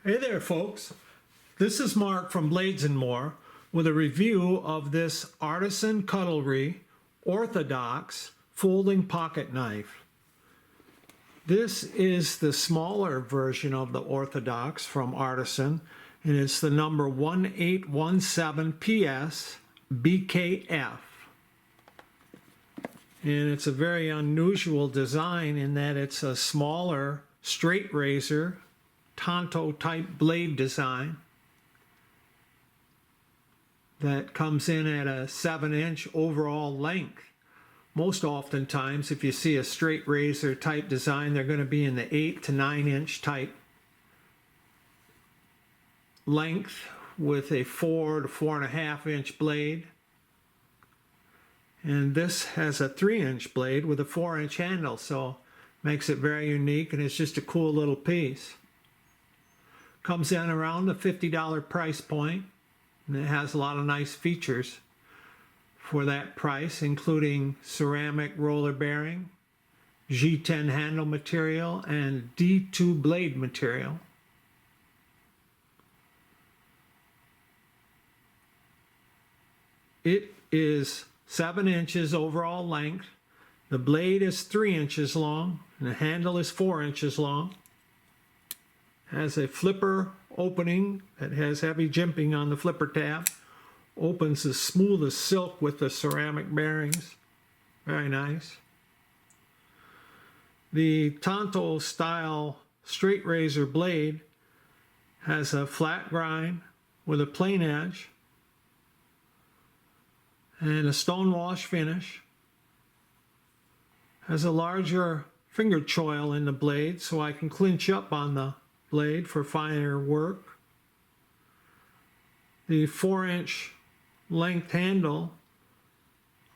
Hey there, folks. This is Mark from Blades & More with a review of this Artisan Cutlery Orthodox folding pocket knife. This is the smaller version of the Orthodox from Artisan, and it's the number 1817 PS BKF. And it's a very unusual design in that it's a smaller straight razor tanto type blade design that comes in at a 7-inch overall length. Most oftentimes, if you see a straight razor type design, they're going to be in the 8 to 9-inch type length with a 4 to 4.5-inch blade. And this has a 3-inch blade with a 4-inch handle, so makes it very unique, and it's just a cool little piece. Comes in around the $50 price point, and it has a lot of nice features for that price, including ceramic roller bearing, G10 handle material, and D2 blade material. It is 7 inches overall length. The blade is 3 inches long, and the handle is 4 inches long. Has a flipper opening that has heavy jimping on the flipper tab. Opens as smooth as silk with the ceramic bearings. Very nice. The tanto style straight razor blade has a flat grind with a plain edge and a stone wash finish. Has a larger finger choil in the blade so I can clinch up on the blade for finer work. The 4-inch length handle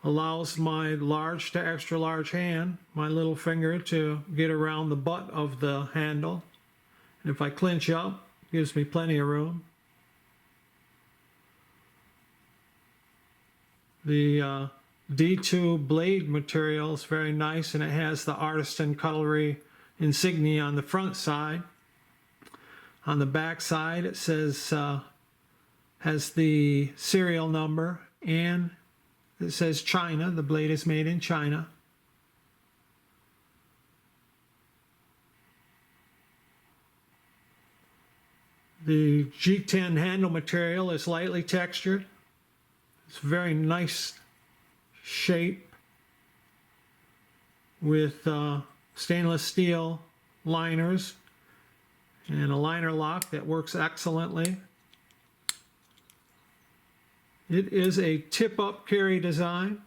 allows my large to extra large hand, my little finger, to get around the butt of the handle. And if I clinch up, it gives me plenty of room. The D2 blade material is very nice, and it has the Artisan Cutlery insignia on the front side. On the back side, it says, has the serial number, and it says China. The blade is made in China. The G10 handle material is lightly textured. It's a very nice shape with stainless steel liners and a liner lock that works excellently. It is a tip-up carry design,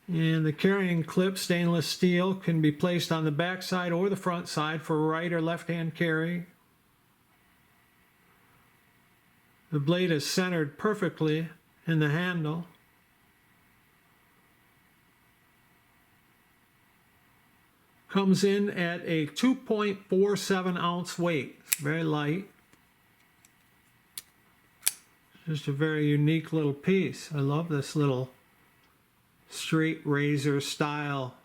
and the carrying clip, stainless steel, can be placed on the back side or the front side for right or left-hand carry. The blade is centered perfectly in the handle. Comes in at a 2.47 ounce weight. Very light. Just a very unique little piece. I love this little straight razor style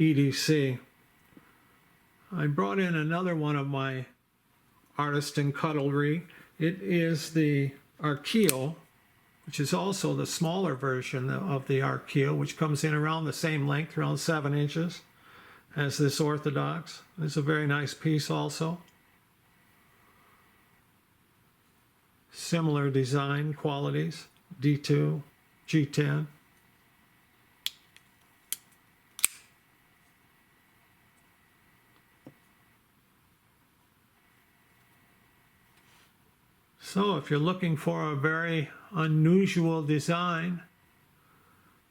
EDC. I brought in another one of my Artisan Cutlery. It is the Archeo, which is also the smaller version of the Archeo, which comes in around the same length, around 7 inches, as this Orthodox. It's a very nice piece also. Similar design qualities, D2, G10. So if you're looking for a very unusual design,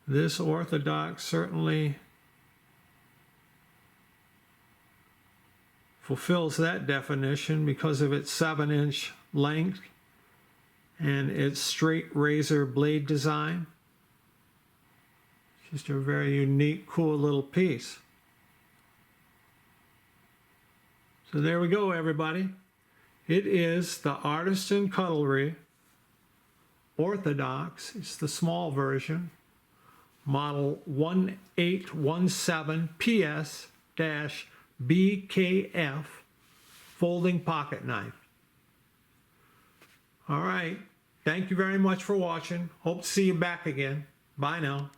this Orthodox certainly fulfills that definition because of its 7-inch length and its straight razor blade design. Just a very unique, cool little piece. So there we go, everybody. It is the Artisan Cutlery Orthodox. It's the small version. Model 1817 PS-BKF folding pocket knife. All right. Thank you very much for watching. Hope to see you back again. Bye now.